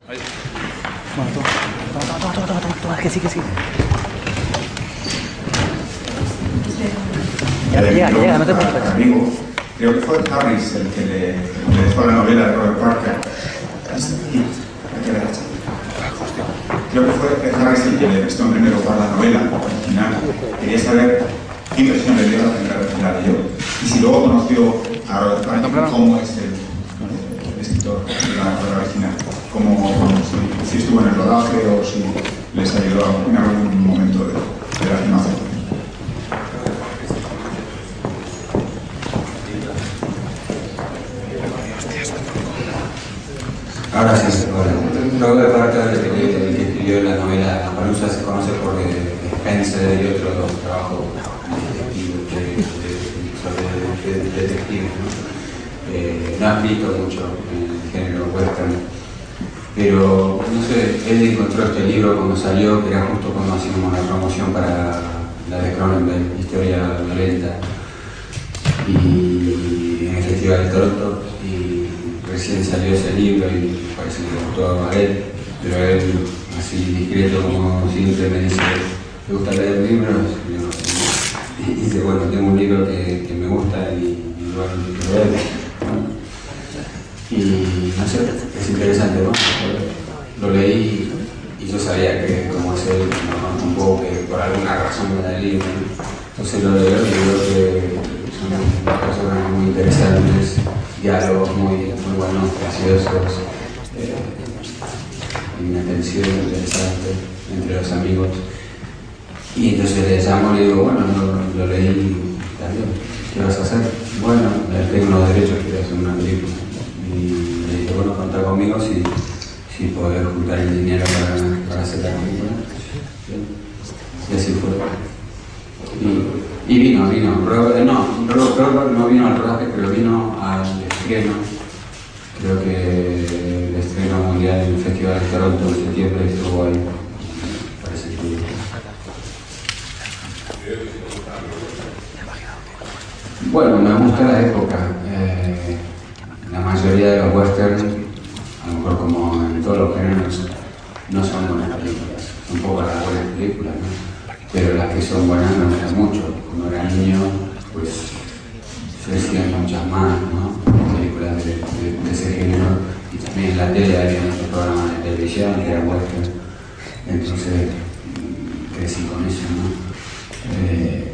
Bueno, toma, que sí. Ya llega, no te preocupes. Amigo, creo que fue Harris el que le dejó la novela de Robert Parker. Creo que fue Harris el que le prestó en primer lugar la novela original. Quería saber qué impresión le dio la primera vez que la leyó y si luego conoció a Robert Parker, cómo es el escritor de la novela original, si estuvo en el rodaje o si les ayudó en algún momento de la filmación. Ahora sí, Robert Parker, el que escribió la novela La Palusa, se conoce por Spencer y otros trabajos de detectives, ¿no? No ha escrito mucho en el género western, pero no sé, él encontró este libro cuando salió, que era justo cuando hacíamos la promoción para la de Cronenberg, Historia Violenta, y en el Festival de Toronto, y recién salió ese libro y parece que le gustó a él, pero él, así discreto como siempre, me dice: ¿te gusta leer libros? Y dice: bueno, tengo un libro que me gusta y lo quiero leer, ¿no? Y no sé, es interesante, ¿no? Lo leí y yo sabía que, como es él, un poco que por alguna razón me da el libro, entonces lo leo y creo que son personas muy interesantes, diálogos muy buenos, graciosos, una tensión interesante entre los amigos. Y entonces le llamo y le digo: bueno, lo leí también, ¿qué vas a hacer? Bueno, tengo unos derechos, quiero hacer una película. Y le dije: bueno, contá conmigo si podés juntar el dinero para hacer la película. Y así fue. Y vino. Robert no vino al rodaje, pero vino al estreno. Creo que el estreno mundial en el Festival de Toronto en septiembre estuvo ahí. Parece que... Bueno, me gusta la época. La mayoría de los westerns, a lo mejor como en todos los géneros, no son buenas películas. Son pocas las buenas películas, ¿no? Pero las que son buenas me gustan mucho. Cuando era niño, pues se hacían muchas más, ¿no? Películas de ese género. Y también en la tele había otros programas de televisión que eran western. Entonces crecí con eso, ¿no?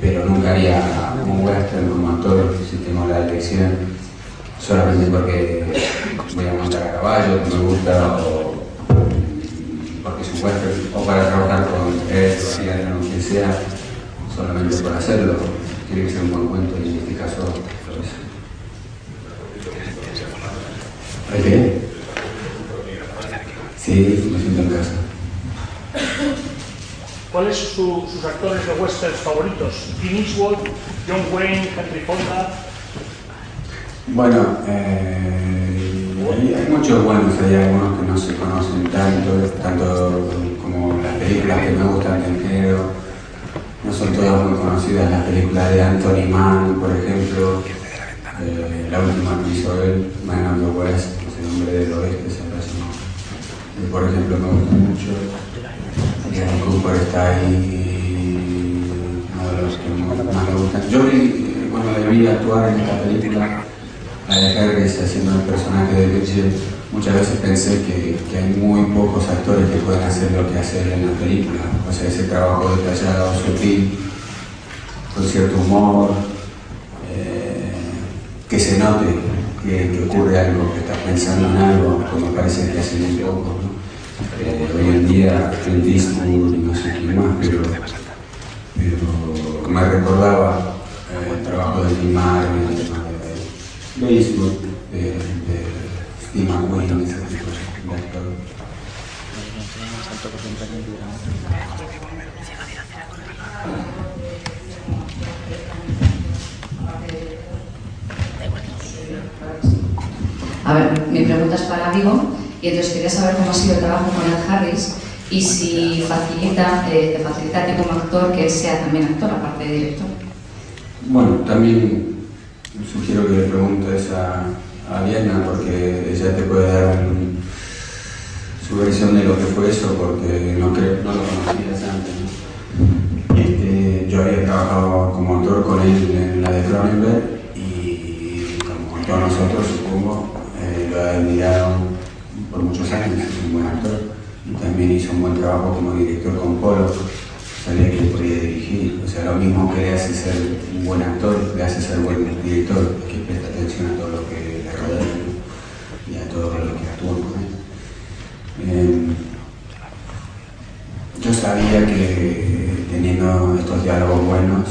Pero nunca haría un western como actor si tengo la elección, solamente porque voy a montar a caballo, que me gusta, o porque es un western, o para trabajar con él, o quien sea, solamente por hacerlo. Tiene que ser un buen cuento y en este caso lo es. ¿Hay qué? Sí, me siento en casa. ¿Cuáles son sus actores de westerns favoritos? Clint Eastwood, John Wayne, Henry Fonda. Bueno, hay muchos buenos, hay algunos que no se conocen tanto como las películas que me gustan del género. No son todas muy conocidas. Las películas de Anthony Mann, por ejemplo, la última que hizo él, Man of the West, el hombre del oeste, por ejemplo, me gusta mucho. Gary Cooper está ahí, uno de los que más me gustan. Yo cuando le vi actuar en esta película, a de Harris haciendo el personaje de Mitchell, muchas veces pensé que hay muy pocos actores que pueden hacer lo que hace él en la película. O sea, ese trabajo detallado, sutil, con cierto humor, que se note que ocurre algo, que estás pensando en algo, como parece que hace muy poco, ¿no? Hoy en día Clint Eastwood y no sé quién más, pero me recordaba el trabajo de Tim Marvin, de Eastwood, de Steve McQueen, ese tipo de actor. A ver, mi pregunta es para Vigo. Y entonces quería saber cómo ha sido el trabajo con Ed Harris y si te facilita a ti como actor que él sea también actor, aparte de director. Bueno, también sugiero que le preguntes a Diana, porque ella te puede dar su versión de lo que fue eso, porque no lo conocías antes, ¿no? Yo había trabajado como actor con él en la de Cronenberg y como todos nosotros, supongo, lo admiraron por muchos años, es un buen actor y también hizo un buen trabajo como director con Polo, sabía que podía dirigir, o sea, lo mismo que le hace ser un buen actor, le hace ser buen director, que presta atención a todo lo que le rodea, ¿no? Y a todo lo que actúa con él. Yo sabía que teniendo estos diálogos buenos,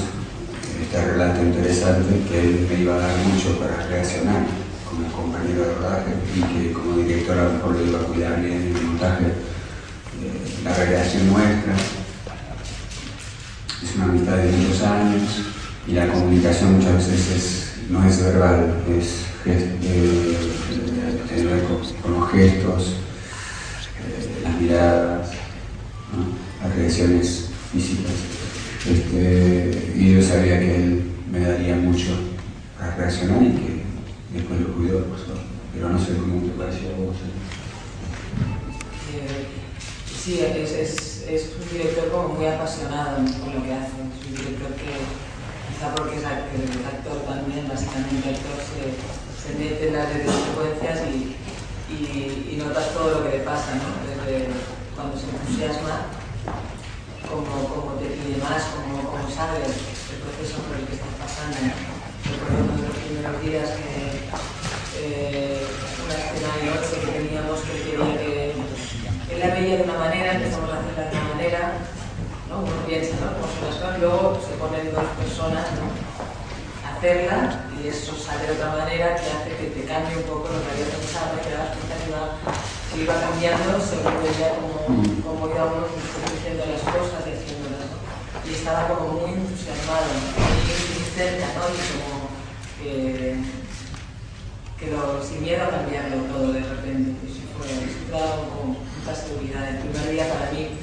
este relato interesante, que él me iba a dar mucho para reaccionar como compañero de rodaje y que como director a lo mejor lo iba a cuidar bien en el montaje. La relación nuestra es una amistad de muchos años y la comunicación muchas veces no es verbal, es con los gestos, las miradas, ¿no? Las reacciones físicas. Y yo sabía que él me daría mucho para reaccionar y que después lo cuidó, por suerte. Pero no sé cómo te pareció a vos. Sí, es un director como muy apasionado con lo que hace. Es un director que, quizá porque es actor también, básicamente actor, se mete en las secuencias y notas todo lo que le pasa, ¿no? Desde cuando se entusiasma, como te pide más, como sabe el proceso por el que estás pasando. Recuerdo uno de los primeros días que una escena de noche que teníamos que quería que él la veía de una manera, empezamos a hacerla de una manera, ¿no? Uno piensa, ¿no? Como son las cosas, luego se ponen dos personas, ¿no? A hacerla y eso sale de otra manera que hace que te cambie un poco lo que había pensado y que das cuenta que iba cambiando según veía como íbamos diciendo las cosas y haciéndolas, ¿no? Y estaba como muy entusiasmado, muy cerca, ¿no? Y como sin miedo a cambiarlo todo de repente. Y eso daba como mucha seguridad. El primer día para mí,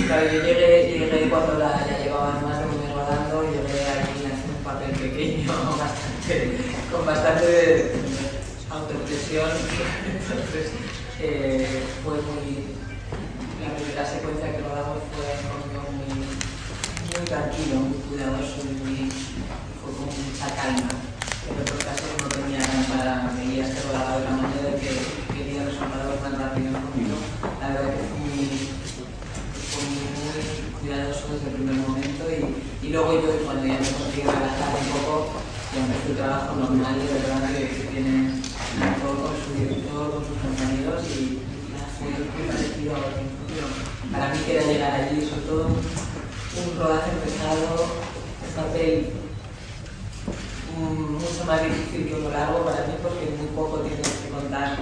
claro, yo llegué cuando ya llevaban más de un mes rodando y llegué aquí a hacer un papel pequeño, con bastante autopresión. Entonces, fue muy... La primera secuencia que rodamos fue conmigo muy tranquilo, muy cuidadoso y fue con mucha calma. En otros casos no tenía tanta, veías que rodaba de una manera que quería resultados más rápidos conmigo. La verdad que fue muy cuidadoso desde el primer momento y luego yo cuando ya me conseguí relajar un poco, ya empecé el trabajo normal y de verdad que tiene todo con su director, con sus compañeros y fue muy parecido a lo que incluyo. Para mí que era llegar allí, sobre todo un rodaje empezado, un papel mucho más difícil que uno largo para mí porque muy poco tienes que contar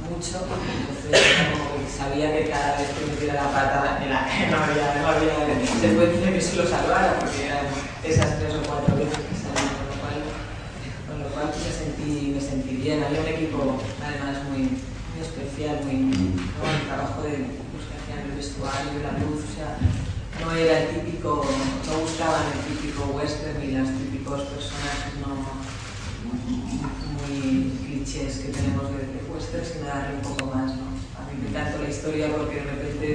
mucho, entonces como que sabía que cada vez que metiera la pata no había secuencia que se lo salvara porque eran esas 3 o 4 veces que salían, con lo cual me sentí bien. Había un equipo además muy especial, el trabajo de buscar el vestuario, la luz, o sea, no era el típico, no buscaban el típico western ni los típicos personajes muy clichés que tenemos de western, sino darle un poco más, ¿no? A mí me encanta la historia porque de repente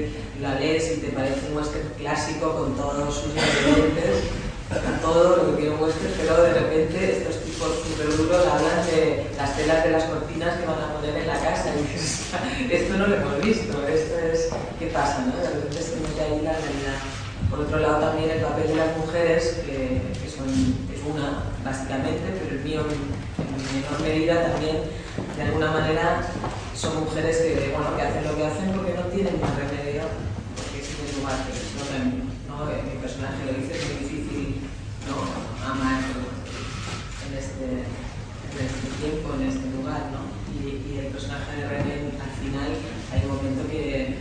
la lees y te parece un western clásico con todos sus ingredientes, con todo lo que tiene un western, pero de repente estos tipos súper duros hablan de las telas de las cortinas que van a poner en la casa y dices, esto no lo hemos visto, esto es, ¿qué pasa? ¿No? De repente se mete ahí la realidad. Por otro lado también el papel de las mujeres, que es una básicamente, pero el mío en menor medida también, de alguna manera, son mujeres que hacen lo que hacen porque no tienen más remedio, porque es en el lugar que les notan, ¿no? Mi personaje lo dice, es muy difícil, ¿no? Amar en este tiempo, en este lugar, ¿no? Y el personaje de René, al final, hay un momento que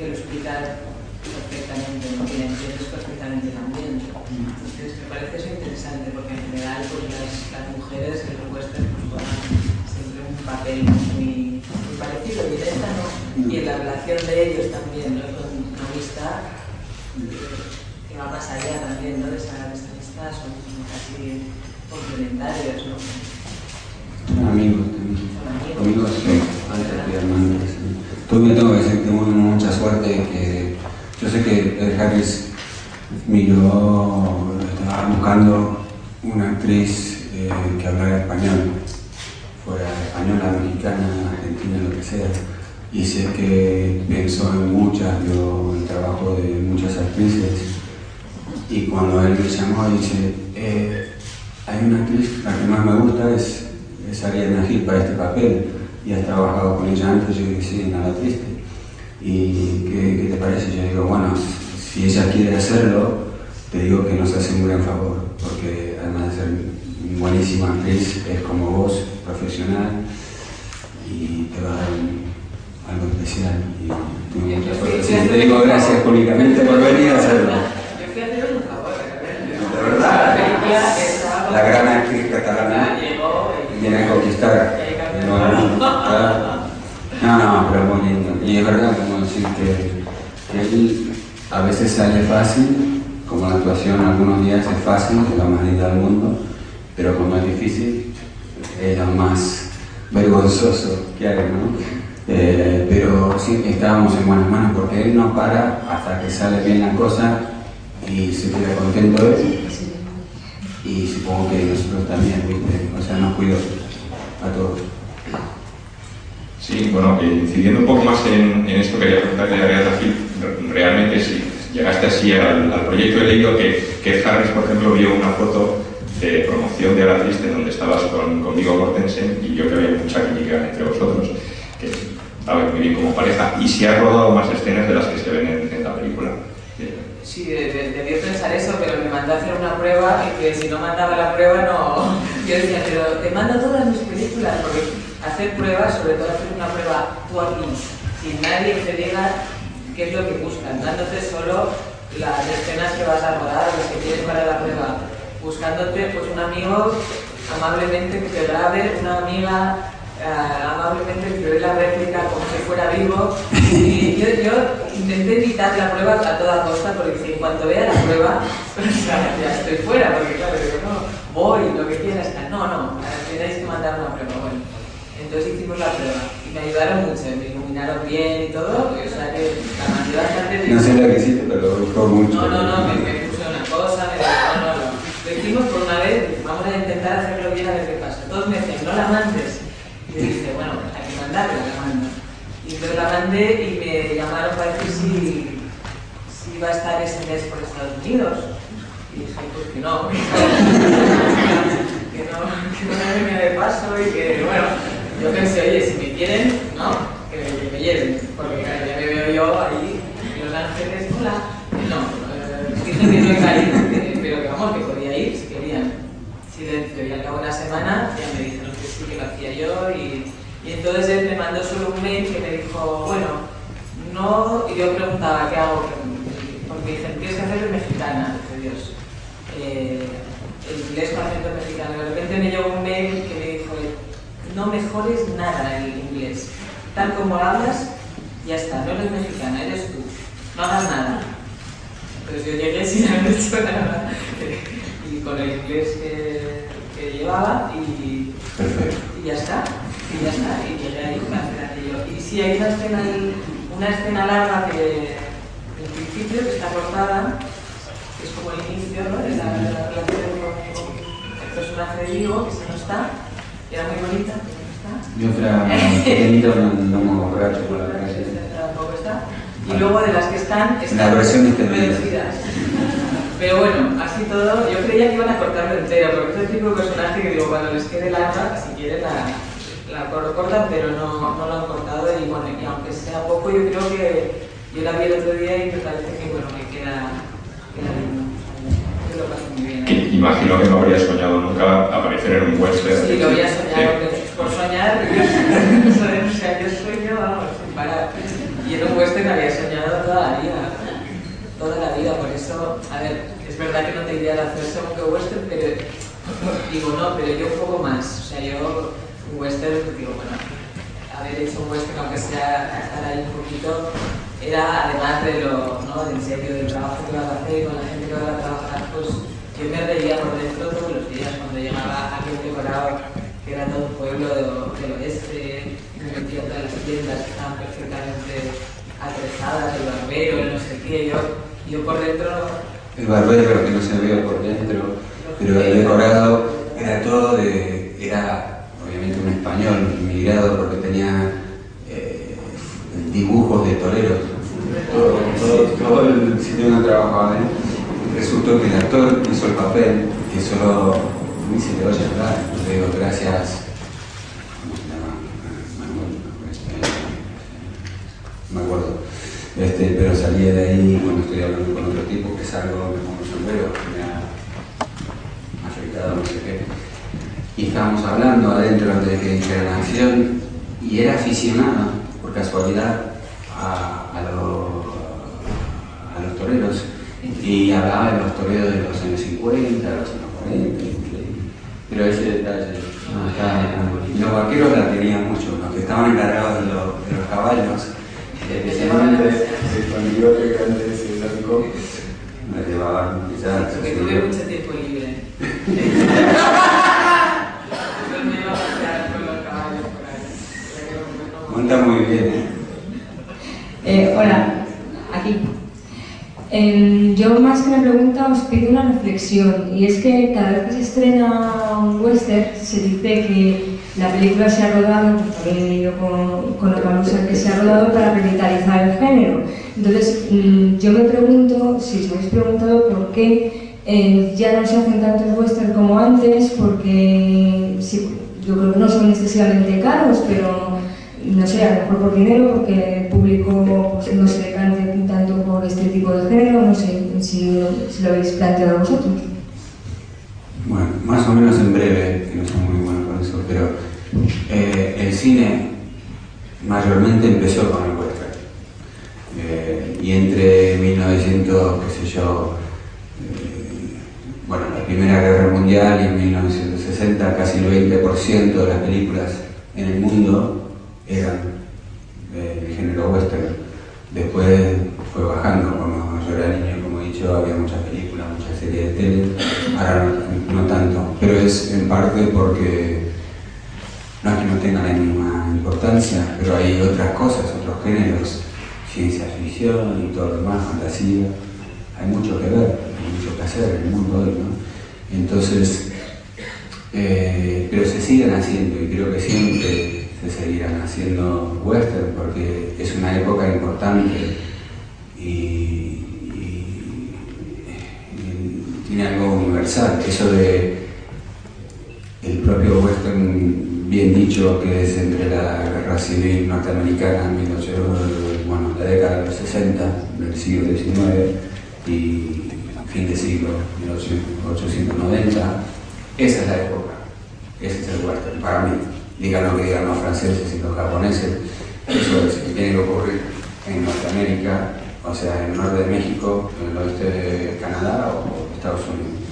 lo explica perfectamente, ¿no? Que entiendes perfectamente también. Entonces me parece eso interesante porque en general pues, las mujeres en el western pues, juegan siempre un papel muy parecido y directa, ¿no? Y en la relación de ellos también, ¿no? Con una amistad que va más allá también, ¿no? De esa amistad, son casi complementarios, ¿no? Son amigos también. Amigos, sí, antes de amantes. Tuve de que yo sé que Ed Harris miró, estaba buscando una actriz que hablara español, fuera española, mexicana, argentina, lo que sea. Y sé que pensó en muchas, vio el trabajo de muchas actrices. Y cuando él me llamó, dice, hay una actriz, la que más me gusta es Ariadna Gil para este papel. Y has trabajado con ella antes. Yo dije, sí, nada triste. ¿Y qué te parece? Yo digo, bueno, si ella quiere hacerlo, te digo que nos hace un gran favor, porque además de ser buenísima actriz, es como vos, profesional, y te va a dar algo especial. Y te digo gracias públicamente por venir a hacerlo. Yo fui a hacer un favor, De verdad, la gran actriz catalana viene a conquistar. No, pero muy lindo. Y es verdad, como decir que él a veces sale fácil, como la actuación algunos días es fácil, es la más linda del mundo, pero como es difícil, es lo más vergonzoso que hay, ¿no? Pero sí, estábamos en buenas manos porque él no para hasta que sale bien la cosa y se queda contento él. Y supongo que nosotros también, ¿viste? O sea, nos cuidó a todos. Sí, bueno, incidiendo un poco más en esto, quería preguntarle a Ariadna Gil, realmente si llegaste así al proyecto, he leído que Ed Harris, por ejemplo, vio una foto de promoción de Ahora Triste donde estabas con Viggo Mortensen y yo que había mucha química entre vosotros, que estabais muy bien como pareja, y si has rodado más escenas de las que se ven en la película. Sí, debió pensar eso, pero me mandó a hacer una prueba y que si no mandaba la prueba no... Yo decía, pero te mando todas mis películas, porque hacer pruebas, sobre todo hacer una prueba tú aquí, sin nadie que te diga qué es lo que buscan, dándote solo las escenas que vas a rodar, las que tienes para la prueba, buscándote pues un amigo amablemente que te grabe, una amiga amablemente que te dé la réplica como si fuera vivo. Y yo intenté evitar la prueba a toda costa, porque si en cuanto vea la prueba, ya estoy fuera, porque claro, yo no voy, lo que quieras, no, tenéis que mandar una prueba. Bueno, entonces hicimos la prueba y me ayudaron mucho, me iluminaron bien y todo, o sea que la mandé bastante bien. No sé lo que hiciste, pero gustó mucho. No, me puse una cosa, me dijo, no. Lo hicimos por una vez, vamos a intentar hacerlo bien a ver qué pasa. Todos me decían, no la mandes. Y yo dije, bueno, hay que mandarla, la mando. Y entonces la mandé y me llamaron para decir si iba a estar ese mes por Estados Unidos. Y dije, pues que no, que no me venía de paso y que, bueno, yo pensé, oye, si me quieren, ¿no? Que me lleven, porque claro, ya me veo yo ahí en Los Ángeles, hola. Dije que no iba a ir, pero que vamos, que podía ir si querían. Silencio, y al cabo de una semana ya me dijeron que sí, que lo hacía yo, y entonces él me mandó solo un mail que me dijo, bueno, no, y yo preguntaba, ¿qué hago? Porque dicen, tienes que hacerlo mexicana, dice Dios. El inglés con acento mexicano. De repente me llegó un mail que me dijo, no mejores nada el inglés. Tal como hablas, ya está, no eres mexicana, eres tú. No hagas nada. Entonces yo llegué sin haber hecho nada. Y con el inglés que llevaba y ya está. Y llegué ahí para hacer aquello. Y sí, hay una escena larga que en principio que está cortada, que es como el inicio, ¿no? De la relación con el personaje de Viggo, que se no está, que era muy bonita, que no está. Y otra pequeñita, un borracho por la calle. Tampoco está. Y luego de las que están la versión reducidas. Pero bueno, así todo, yo creía que iban a cortarlo entero, porque es el tipo de personaje que digo, cuando les quede larga, si quieren la cortan, pero no lo han cortado. Y bueno, y aunque sea poco, yo creo que yo la vi el otro día y me parece que bueno, me queda lindo. Yo lo paso muy bien. Que imagino que no habría soñado nunca aparecer en un western. Sí, lo había soñado, por soñar, o sea, yo sueño, vamos, sin parar. Y en un western había soñado toda la vida, por eso, a ver, es verdad que no te iría a hacer según que western, pero digo, no, pero yo un poco más, o sea, yo un western, digo, bueno, haber hecho un western, aunque sea estar ahí un poquito, era además de lo, ¿no?, en serio, del trabajo que vas a hacer y con la gente que vas a trabajar, pues yo me reía por dentro todos los días cuando llegaba aquel decorado, que era todo un pueblo del oeste, me metía todas las tiendas que estaban perfectamente atrezadas, el barbero, el no sé qué, yo por dentro... El barbero que no se veía por dentro, pero el decorado era todo era obviamente un español inmigrado porque tenía dibujos de toreros. Todo el sitio donde trabajaba él, resultó que el actor hizo el papel que solo ni se le oye hablar. Le digo gracias, ¿cómo se llama? Manuel, no me acuerdo. Pero salí de ahí cuando estoy hablando con otro tipo que salgo, me pongo el sombrero, me ha afectado, no sé qué. Y estábamos hablando adentro antes de que dijera la acción, y era aficionado, por casualidad, a los toreros, y hablaba de los toreros de los años 50, de los años 40, pero ese detalle, los vaqueros la tenían mucho, los que estaban encargados de los caballos, especialmente con el bigote grande ese blanco, me llevaban quizás. Porque tuve mucho tiempo libre. Me iba a pasear con los caballos por ahí. Monta muy bien, Hola, aquí. Yo más que una pregunta os pido una reflexión, y es que cada vez que se estrena un western se dice que la película se ha rodado, también he leído con la causa, que se ha rodado para revitalizar el género. Entonces, yo me pregunto, si os habéis preguntado por qué ya no se hacen tantos western como antes, porque sí, yo creo que no son excesivamente caros, pero no sé, a lo mejor por dinero, porque el público pues, no se decante tanto por este tipo de género, no sé si lo habéis planteado vosotros. Bueno, más o menos en breve, que no soy muy bueno con eso, pero el cine mayormente empezó con el western. Y entre 1900, qué sé yo, bueno, la Primera Guerra Mundial y en 1960 casi el 20% de las películas en el mundo eran el género western. Después fue bajando, cuando yo era niño, como he dicho, había muchas películas, muchas series de tele, ahora no tanto, pero es en parte porque no es que no tenga la misma importancia, pero hay otras cosas, otros géneros, ciencia ficción y todo lo demás, fantasía, hay mucho que ver, hay mucho que hacer en el mundo hoy, ¿no? Entonces, pero se siguen haciendo y creo que siempre se seguirán haciendo western porque es una época importante y tiene algo universal, eso de el propio western bien dicho que es entre la guerra civil norteamericana, bueno, la década de los 60 del siglo XIX y fin de siglo 1890, esa es la época, ese es el western para mí. Digan lo que digan los franceses y los japoneses, eso es, que tiene que ocurrir en Norteamérica, o sea, en el norte de México, en el oeste de Canadá o Estados Unidos.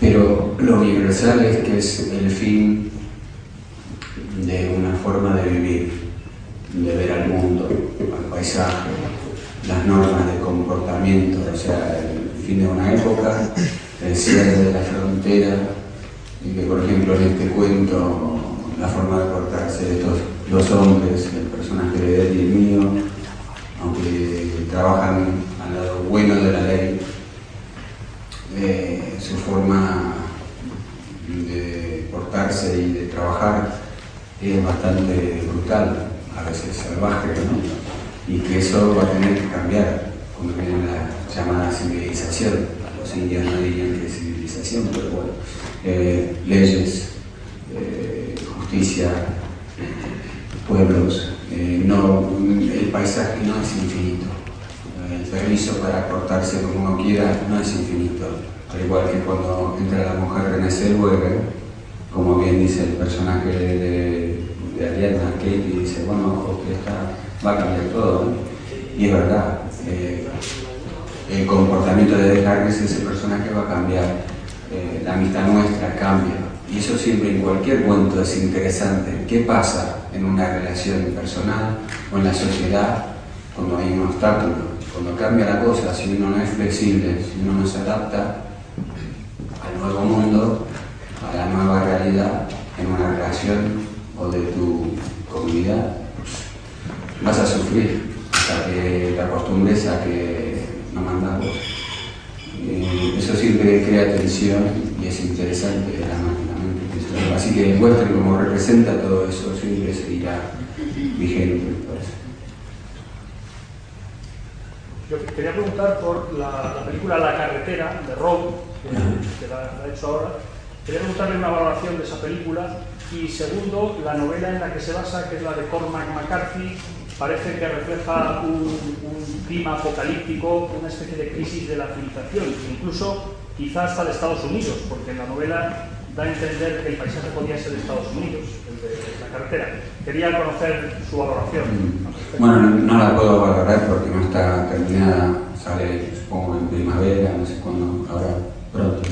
Pero lo universal es que es el fin de una forma de vivir, de ver al mundo, al paisaje, las normas de comportamiento, o sea, el fin de una época, el cierre de la frontera, y que por ejemplo en este cuento la forma de portarse de estos dos hombres, el personaje de Eddie y el mío, aunque trabajan al lado bueno de la ley, su forma de portarse y de trabajar es bastante brutal, a veces salvaje, ¿no? Y que eso va a tener que cambiar cuando viene la llamada civilización. Los indios no dirían que es civilización, pero bueno, leyes, justicia, pueblos, el paisaje no es infinito, el permiso para cortarse como uno quiera no es infinito, al igual que cuando entra la mujer Renée Zellweger, como bien dice el personaje de Ariadna, Katie, dice, bueno, ojo, que va a cambiar todo, ¿no? Y es verdad, el comportamiento de Ed Harris, ese personaje va a cambiar, la amistad nuestra cambia. Y eso siempre en cualquier cuento es interesante. ¿Qué pasa en una relación personal o en la sociedad cuando hay un obstáculo? Cuando cambia la cosa, si uno no es flexible, si uno no se adapta al nuevo mundo, a la nueva realidad, en una relación o de tu comunidad, vas a sufrir. que te acostumbres a que no mandas vos. Eso siempre crea tensión y es interesante la mente. Así que el western, como representa todo eso, siempre seguirá vigente, me parece. Yo quería preguntar por la película La carretera, de Road, que la ha hecho ahora. Quería preguntarle una valoración de esa película y segundo, la novela en la que se basa, que es la de Cormac McCarthy, parece que refleja un clima apocalíptico, una especie de crisis de la civilización, incluso quizás hasta de Estados Unidos, porque en la novela da a entender que el paisaje podía ser de Estados Unidos, el de La carretera. Quería conocer su valoración. Bueno, no la puedo valorar porque no está terminada, sale supongo en primavera, no sé cuándo, ahora pronto.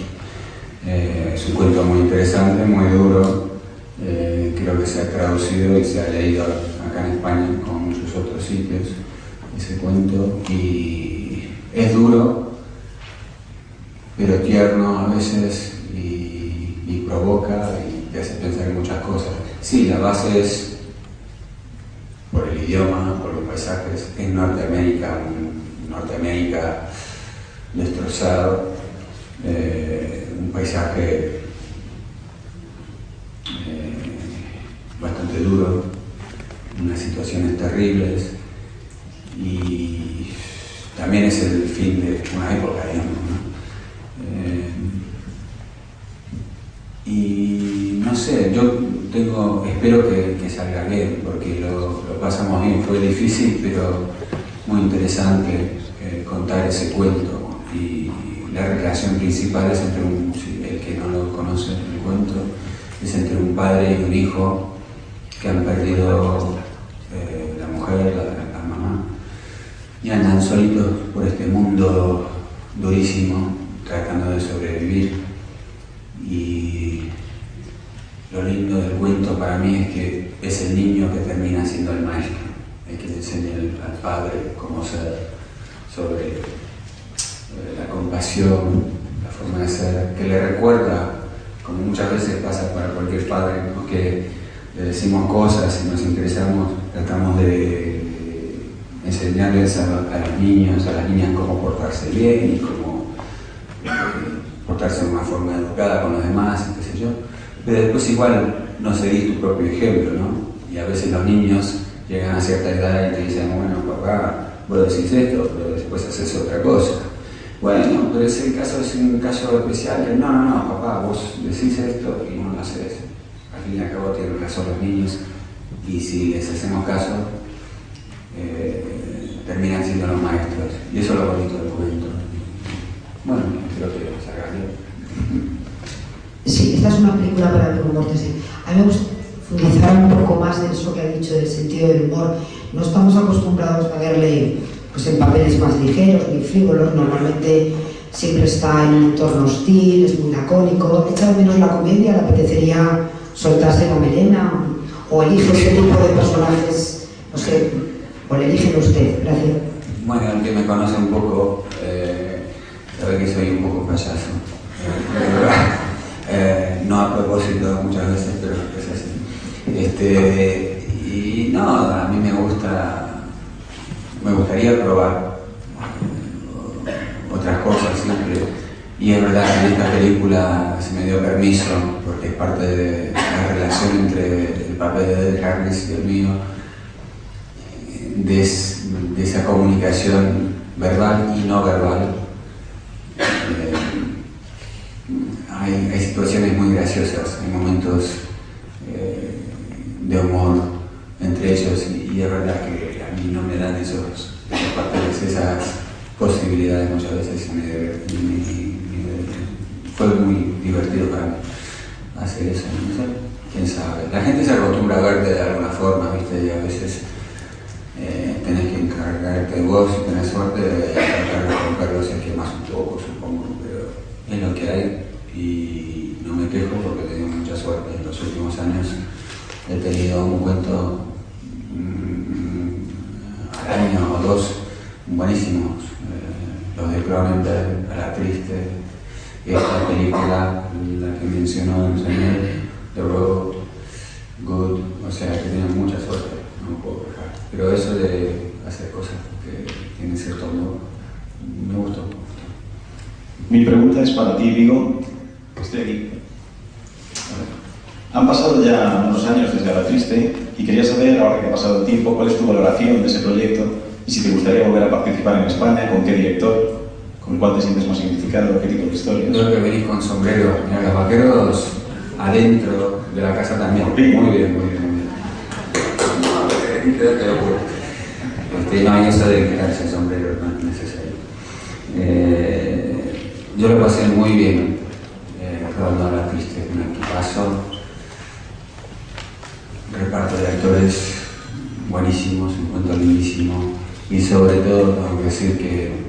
Es un cuento muy interesante, muy duro, creo que se ha traducido y se ha leído acá en España con muchos otros sitios ese cuento, y es duro, pero tierno a veces, y provoca y te hace pensar en muchas cosas. Sí, la base es por el idioma, por los paisajes, es Norteamérica, un Norteamérica destrozado, un paisaje bastante duro, unas situaciones terribles, y también es el fin de una época, digamos, ¿no? Y no sé, yo espero que salga bien, porque lo pasamos bien, fue difícil, pero muy interesante contar ese cuento, y la relación principal es entre el que no lo conoce el cuento, es entre un padre y un hijo que han perdido la mujer, la mamá, y andan solitos por este mundo durísimo, tratando de sobrevivir. Y lo lindo del cuento para mí es que es el niño que termina siendo el maestro, el que le enseña al padre cómo ser, sobre la compasión, la forma de ser, que le recuerda, como muchas veces pasa para cualquier padre, ¿no? Que le decimos cosas y nos interesamos, tratamos de enseñarles a los niños, a las niñas cómo portarse bien y cómo portarse de una forma educada con los demás, qué sé yo. Pero después igual no seguís tu propio ejemplo, ¿no? Y a veces los niños llegan a cierta edad y te dicen, bueno, papá, vos decís esto, pero después haces otra cosa. Bueno, pero ese caso es un caso especial, que no, papá, vos decís esto y no lo haces. Al fin y al cabo tienen razón los niños, y si les hacemos caso, terminan siendo los maestros. Y eso es lo bonito del cuento. Bueno, creo que salga bien. Sí, esta es una película para ver humor. A mí me gusta profundizar un poco más en eso que ha dicho del sentido del humor. No estamos acostumbrados a verle pues, en papeles más ligeros ni frívolos. Normalmente siempre está en un entorno hostil, es muy lacónico. Echa de menos la comedia, le apetecería soltarse la melena, o elige ese tipo de personajes, no sé, o le eligen usted. Gracias. Bueno, el que me conoce un poco sabe que soy un poco payaso. No a propósito muchas veces, pero es así. Y no, a mí me gustaría probar otras cosas siempre. Y es verdad que en esta película se me dio permiso, porque es parte de la relación entre el papel de Ed Harris y el mío, de esa comunicación verbal y no verbal. Hay situaciones muy graciosas, hay momentos de humor entre ellos, y es verdad que a mí no me dan esos papeles, esas posibilidades muchas veces, fue muy divertido para mí hacer eso, no sé, quién sabe. La gente se acostumbra a verte de alguna forma, ¿viste? Y a veces tenés que encargarte vos, si tenés suerte, de tratar de romperlo, si es que más un poco, supongo, pero es lo que hay. Y no me quejo porque he tenido mucha suerte. En los últimos años he tenido un cuento al año o dos buenísimos. Los de Cronenberg, A la Triste, esta película, la que mencionó el señor, The Road, Good, o sea que he tenido mucha suerte, no me puedo quejar. Pero eso de hacer cosas que tienen cierto humor. Me gustó. Mi pregunta es para ti, Vigo, que estoy aquí. Han pasado ya unos años desde A la Triste y quería saber, ahora que ha pasado el tiempo, cuál es tu valoración de ese proyecto y si te gustaría volver a participar en España, con qué director, con cuál te sientes más identificado, qué tipo de historias. Creo que venís con sombrero. Mira, los vaqueros adentro de la casa también. Muy bien, muy bien, muy bien. Qué locura. No hay eso de quedarse el sombrero, no es necesario. Yo lo pasé muy bien rodando A la Triste, un equipazo, reparto de actores buenísimos, un cuento lindísimo y sobre todo tengo que decir que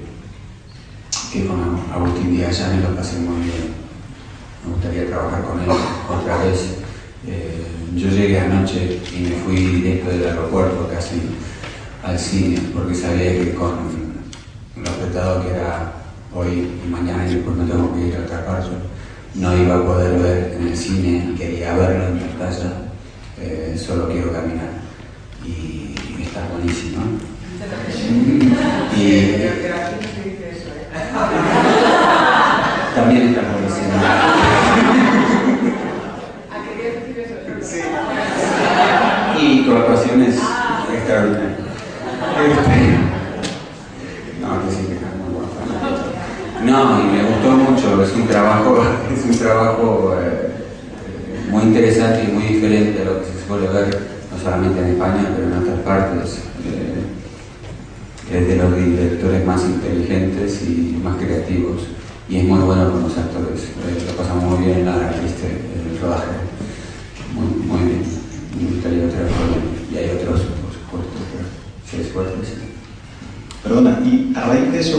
con Agustín Díaz Llanes lo pasé muy bien. Me gustaría trabajar con él otra vez. Yo llegué anoche y me fui directo del aeropuerto casi al cine porque sabía que con lo apretado que era hoy y mañana y después me tengo que ir a otra parte, no iba a poder ver en el cine, quería verlo en pantalla, solo quiero caminar y está buenísimo. Y también está buenísimo. Y tu actuación es extraordinaria. No, que sí, que está muy bueno. No, y me gustó mucho, es un trabajo muy interesante y muy diferente a lo que se suele ver, no solamente en España, pero en otras partes. Es de los directores más inteligentes y más creativos, y es muy bueno con los actores. Lo pasamos muy bien en La Triste, el rodaje. Muy bien. Me gustaría otra vez, y hay otros, por supuesto, pero si es fuerte, sí. Perdona, y a raíz de eso,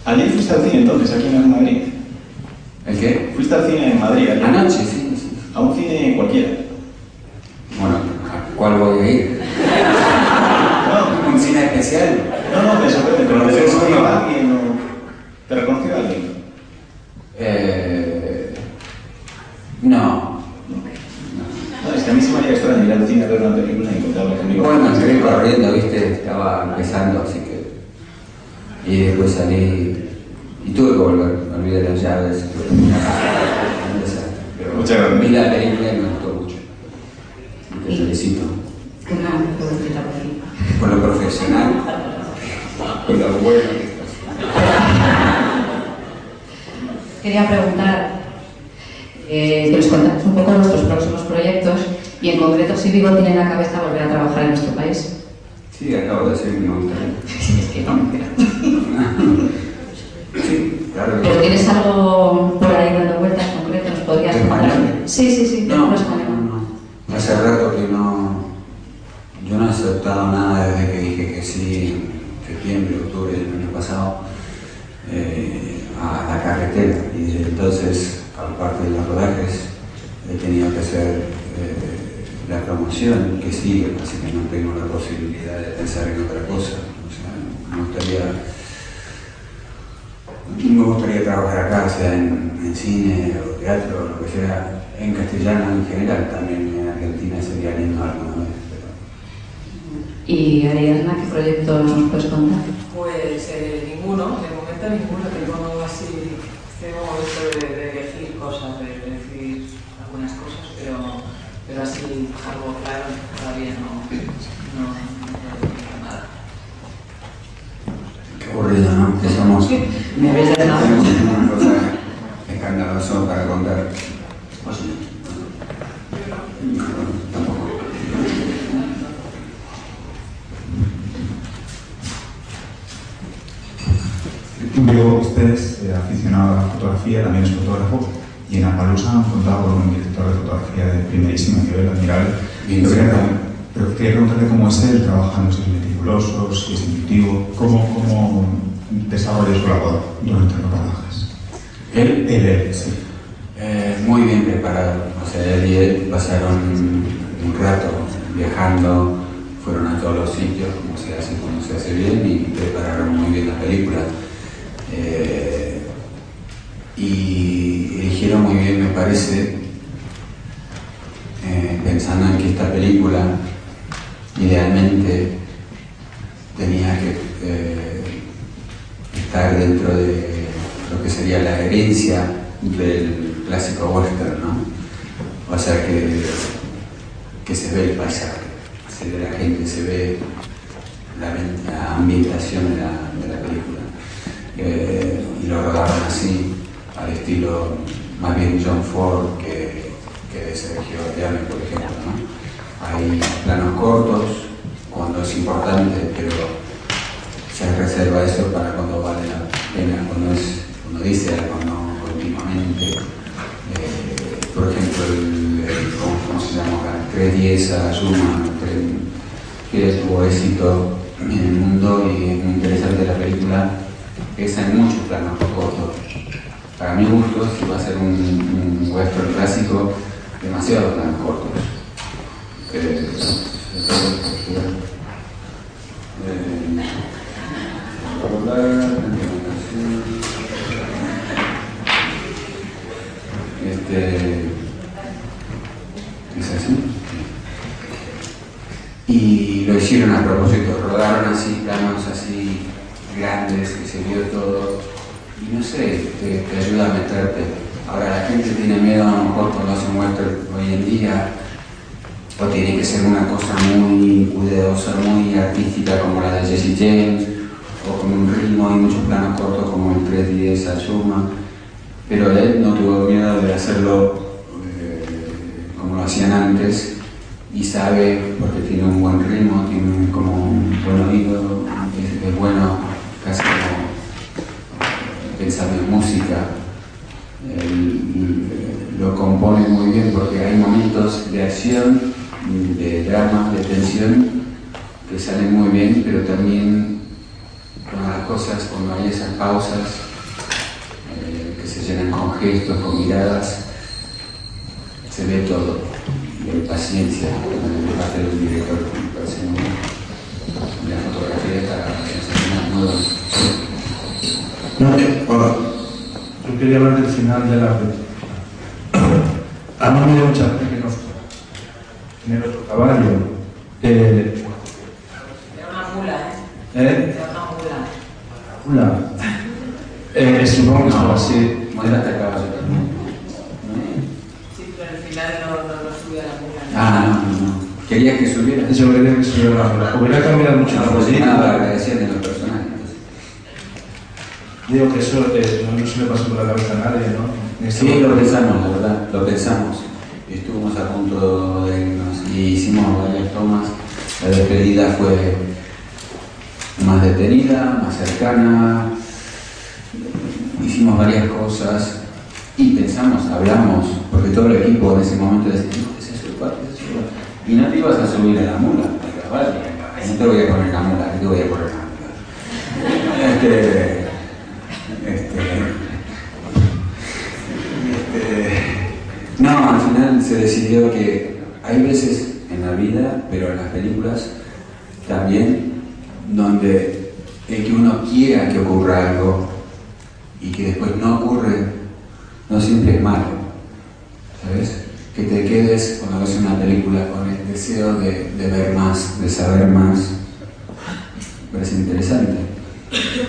¿ayer fuiste al cine entonces aquí en Madrid? ¿El qué? ¿Fuiste al cine en Madrid ayer? Anoche, sí. ¿A un cine cualquiera? Bueno, ¿a cuál voy a ir? No. ¿Un cine especial? No, me sorprende, pero ¿te reconoció a alguien o...? ¿Te reconoció a alguien? No. No, es que a mí se me haría extraño ir al cine a ver una película y encontrarla conmigo. Bueno, entré corriendo, viste, estaba empezando, así que... Y después salí y tuve que volver, me olvidé las llaves. Pero muchas gracias. Vi la película y me gustó mucho. Te felicito. Una preguntita por aquí. Por lo profesional, por lo bueno que estás. Quería preguntar que nos contaras un poco nuestros próximos proyectos y en concreto si Vigo tiene en la cabeza volver a trabajar en nuestro país. Sí, acabo de decir que me gustaría. Es que no, Sí, claro. pero ¿tienes algo por ahí dando vueltas concretas? ¿Nos podrías contar? Sí, No, español. no. Hace rato que yo no he aceptado nada desde que dije que sí en septiembre, octubre del año pasado a La Carretera, y desde entonces, aparte de los rodajes, he tenido que hacer la promoción que sigue, así que no tengo la posibilidad de pensar en otra cosa. O sea, me gustaría trabajar acá, sea en cine o teatro o lo que sea, en castellano en general, también en Argentina sería lindo alguna vez. ¿Y Ariadna, qué proyecto nos puedes contar? Pues ninguno, de momento ninguno. Tengo así, tengo momento de elegir cosas, de decir algunas cosas, pero así algo claro todavía no puedo decir nada. Qué aburrido, ¿no? Que somos... Me habéis dejado. Tenemos una cosa escandalosa para contar. O sí. No, tampoco. Veo usted es aficionado a la fotografía, también es fotógrafo, y en Appaloosa han contado con un director de fotografía de primerísimo nivel, admirable. Pero quería preguntarle cómo es él trabajando, si es meticuloso, si es intuitivo, cómo desarrolla su labor durante los rodajes. Él, sí. Muy bien preparado. O sea, él y él pasaron un rato viajando, fueron a todos los sitios, como se hace cuando se hace bien, y prepararon muy bien la película. Y eligieron muy bien, me parece, pensando en que esta película idealmente tenía que estar dentro de lo que sería la herencia del clásico western, ¿no? O sea que se ve el paisaje, se ve la gente, se ve la ambientación de la película. Y lo rodaron así, al estilo más bien John Ford que de Sergio Leone, por ejemplo, ¿no? Hay planos cortos cuando es importante, pero se reserva eso para cuando vale la pena, cuando dice algo, no continuamente. Por ejemplo, ¿cómo se llama? 310 a Yuma, que tuvo éxito en el mundo y es muy interesante la película. Esa en muchos planos cortos. Para mi gusto, si va a ser un western clásico, demasiados planos cortos. Es así. Y lo hicieron a propósito, rodaron así, planos así grandes, que se vio todo, y no sé, te ayuda a meterte. Ahora la gente tiene miedo a lo mejor cuando hace un western hoy en día, o tiene que ser una cosa muy cuidadosa, muy artística como la de Jesse James, o con un ritmo y muchos planos cortos como el 310 a Yuma, pero él no tuvo miedo de hacerlo como lo hacían antes, y sabe, porque tiene un buen ritmo, tiene como un buen oído, es bueno, casi como pensando en música, lo compone muy bien porque hay momentos de acción, de drama, de tensión que salen muy bien, pero también cuando las cosas, cuando hay esas pausas que se llenan con gestos, con miradas, se ve todo, y hay paciencia de parte del director, me parece muy bien. La fotografía está muy buena. Hola, yo quería hablar del final de la película. A mí me dio mucha pena que no fuera en el otro caballo. Era una mula, ¿Eh? Era una mula. Mula. Supongo que estaba así. Muéstrate a caballo. Sí, pero al final no subía la mula. Ah, no. Quería que subiera. Yo quería que subiera la mula. Hubiera cambiado mucho la película. Agradecían de los personajes. Digo que eso no se le pasó por la cabeza a nadie, ¿no? Sí, lo pensamos, la verdad, lo pensamos. Estuvimos a punto de irnos y hicimos varias tomas. La despedida fue más detenida, más cercana. Hicimos varias cosas y pensamos, hablamos, porque todo el equipo en ese momento decía, no, ese es su parte, y no te ibas a subir a la mula, al caballo. No te voy a poner la mula, no te voy a poner la mula. No, al final se decidió que hay veces en la vida, pero en las películas también, donde el que uno quiera que ocurra algo y que después no ocurre, no siempre es malo, ¿sabes? Que te quedes cuando ves una película con el deseo de ver más, de saber más, me parece interesante.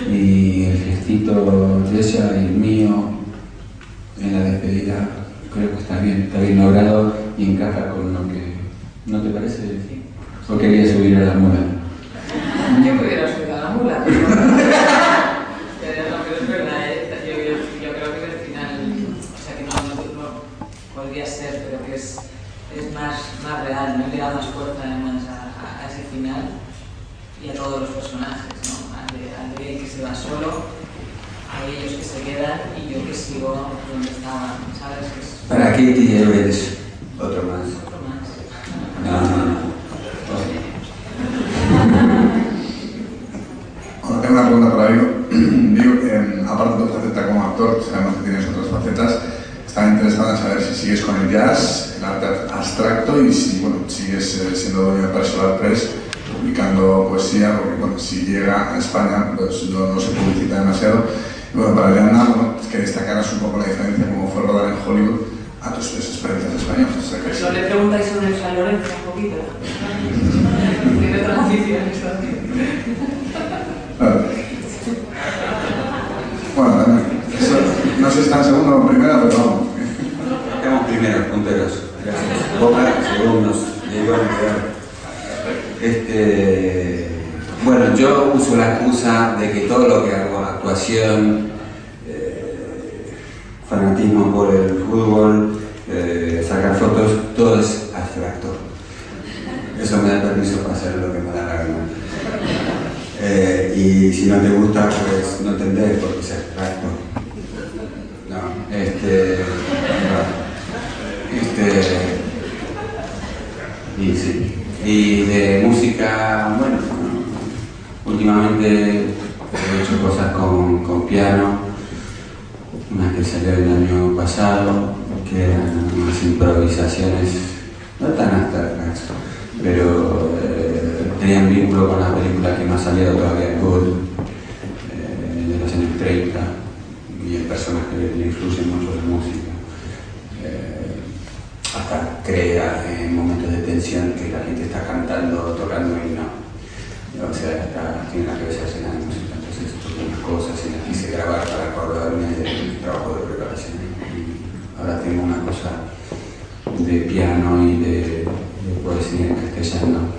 Y el gestito de ella y el mío en la despedida creo que está bien logrado y encaja con lo que... ¿No te parece? Sí. ¿O querías subir a la mula? Yo pudiera subir a la mula, pero es verdad, yo creo que al final, o sea que no podría ser, pero que es más real, ¿no? Le da más fuerza además a ese final y a todos los personajes, ¿no? Al de que se va solo, a ellos que se quedan y yo que sigo donde estaban, ¿sabes? Para Katie eres otro más. Otro más. No. Bueno, tengo una pregunta para Vigo. Vigo, aparte de tu faceta como actor, sabemos que tienes otras facetas. Estaba interesada en saber si sigues con el jazz, el arte abstracto y si sigues siendo dueño de Personal Press, publicando poesía, porque si llega a España pues no se publicita demasiado. Y para Leana, que destacaras un poco la diferencia como fue rodar en Hollywood a tus experiencias españolas. O sea, Pero le preguntáis sobre San Lorenzo un poquito. Tiene otras aficiones también. sé si está en segunda o en primera, pero vamos. Estamos primeros, punteros. Gracias. Boca, segundos. Le iban a quedar. Bueno, yo uso la excusa de que todo lo que hago, actuación, fanatismo por el fútbol, sacar fotos, todo es abstracto. Eso me da permiso para hacer lo que me da la gana. Y si no te gusta, pues no entendés porque es abstracto. Y sí. Y de música, bueno, últimamente he hecho cosas con piano, unas que salió el año pasado, que eran unas improvisaciones no tan abstractas, pero tenían vínculo con la película que no ha salido todavía, Good, de los años 30, y el personaje le influye mucho la música. Hasta crea en momentos de tensión que la gente está cantando, tocando y no. O sea, tiene la cabeza llena de música, entonces toqué unas cosas y las quise grabar para acordarme del trabajo de preparación. Y ahora tengo una cosa de piano y de poesía en castellano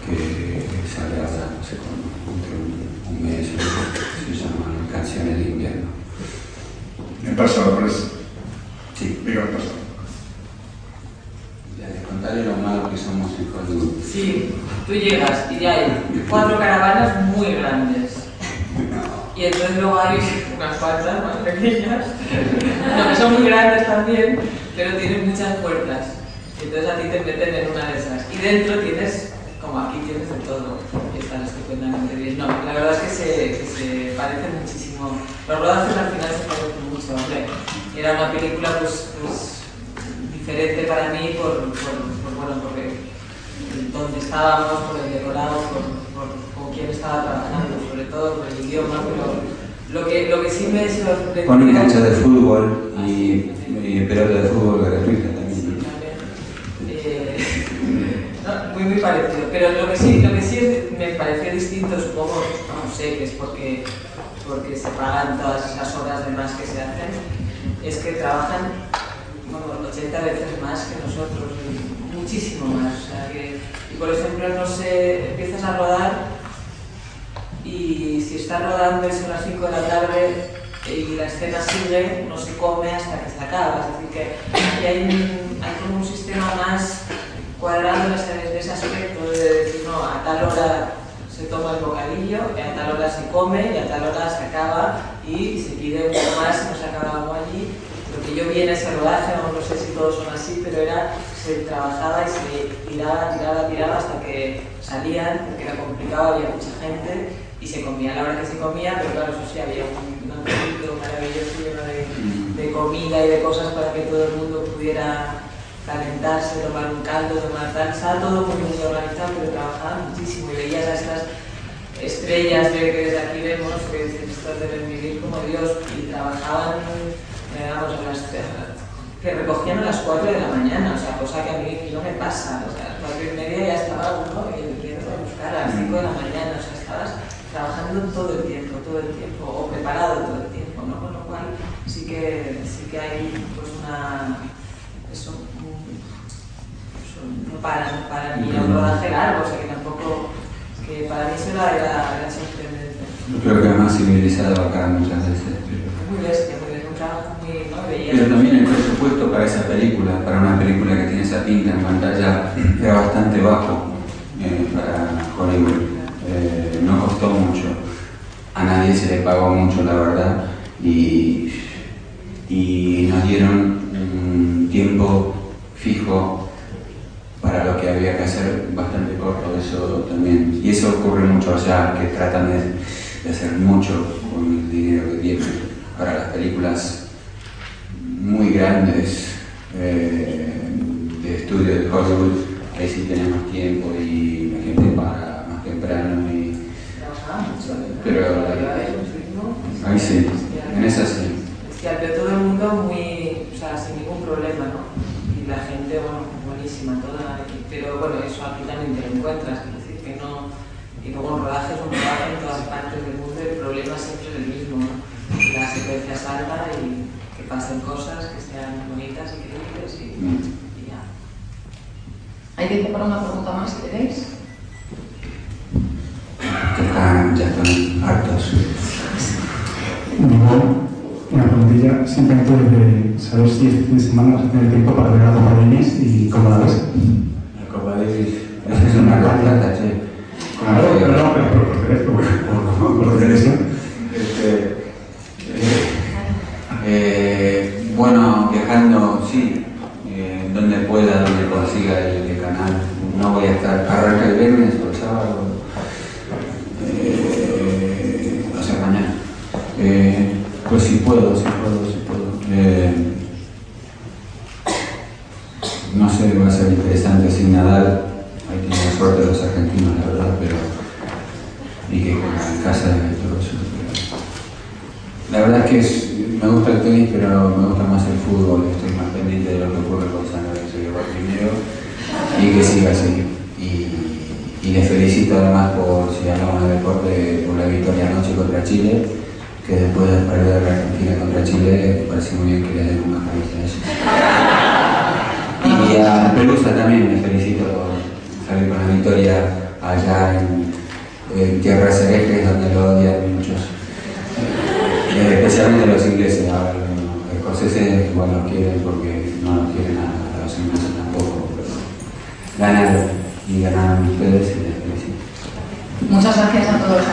que sale ahora, no sé, entre un mes, se llama Canciones de Invierno. En persona, por eso. Sí. Digo en persona. Les contaré lo malo que somos en Hollywood. Sí, tú llegas y ya hay 4 caravanas muy grandes. Y entonces luego hay unas cuantas más pequeñas, no, que son muy grandes también, pero tienen muchas puertas. Y entonces a ti te meten en una de esas. Y dentro tienes, como aquí tienes de todo, y están estupendamente bien. No, la verdad es que se parecen muchísimo. Los rodajes al final se parecen mucho, hombre. Era una película pues diferente para mí por donde estábamos, por el decorado, por quién estaba trabajando, sobre todo por el idioma, pero lo que sí me sorprendió... Con cancha de fútbol y pelota de fútbol gratuita también. Muy parecido, pero lo que sí me pareció distinto, supongo, no sé, que es porque se pagan todas esas horas de más que se hacen, es que trabajan 80 veces más que nosotros, muchísimo más. O sea y por ejemplo, no sé, empiezas a rodar y si estás rodando y son las 5 de la tarde y la escena sigue, no se come hasta que se acaba. Es decir, que aquí hay como un sistema más cuadrado en ese aspecto de decir, no, a tal hora se toma el bocadillo, a tal hora se come y a tal hora se acaba y se pide un poco más y no se acaba algo allí. Lo que yo vi en ese rodaje, no sé si todos son así, pero se trabajaba y se tiraba hasta que salían, porque era complicado, había mucha gente y se comía a la hora que se comía, pero claro, eso sí, había un ambiente maravilloso lleno de comida y de cosas para que todo el mundo pudiera calentarse, tomar un caldo, tomar tal, estaba todo muy organizado, pero trabajaban muchísimo y veías a estas estrellas que desde aquí vemos, que estas deben vivir como Dios, y trabajaban, que recogían a las 4 de la mañana, o sea, cosa que a mí no me pasa, o sea, a las 4:30 ya estaba uno yendo a buscar a las 5 de la mañana, o sea, estabas trabajando todo el tiempo, o preparado todo el tiempo, ¿no? Con lo cual sí que hay pues no para mí un rodaje largo, o sea que tampoco, que para mí eso era sorprendente. Yo creo que más civilizado acá muchas veces. Muy bestia, un trabajo muy, ¿no? Pero también el presupuesto para esa película, para una película que tiene esa pinta en pantalla, era bastante bajo para Hollywood. No costó mucho, a nadie se le pagó mucho, la verdad, y nos dieron un tiempo fijo para lo que había que hacer bastante corto, eso también. Y eso ocurre mucho allá, que tratan de hacer mucho con el dinero que tienen. Ahora las películas muy grandes de estudios de Hollywood, ahí sí tenemos tiempo y la gente paga más temprano. Pero ahí sí, en esa sí. Pero todo el mundo muy, o sea, sin ningún problema, ¿no? Y la gente, bueno, buenísima toda, pero bueno, eso aquí también te lo encuentras, es decir, que no, y luego un rodaje es un rodaje en todas partes del mundo, el problema siempre es el mismo, ¿no? la secuencia salga y que pasen cosas, que sean bonitas y creíbles y ya. ¿Hay tiempo para una pregunta más, si queréis? Ya están hartos. Una preguntilla, simplemente de saber si este fin de semana vas a tener tiempo para ver a Copa Davis y cómo la ves. La Copa Davis es una plata, che. No, por televisión. Bueno, viajando, sí, donde pueda, donde consiga el canal. No voy a estar, arranca el viernes o el sábado, o sea, mañana. Pues sí puedo. No sé, va a ser interesante sin Nadal. Ahí tienen la suerte los argentinos, la verdad, pero y que en casa y todo eso. La verdad es que me gusta el tenis, pero me gusta más el fútbol. Estoy más pendiente de lo que ocurre con San Lorenzo y el primero y que siga así. Y les felicito además por, si hablamos de deporte, por la victoria anoche contra Chile, que después de perder la Argentina contra Chile, me parece muy bien que le den una camisa a ellos. Y a Pelusa también me felicito por salir con la victoria allá en tierras herejes donde lo odian muchos. Especialmente los ingleses. Ahora los escoceses igual lo quieren porque no lo quieren a los ingleses tampoco. Pero ganaron y ganaron ustedes y les felicito. Muchas gracias a todos.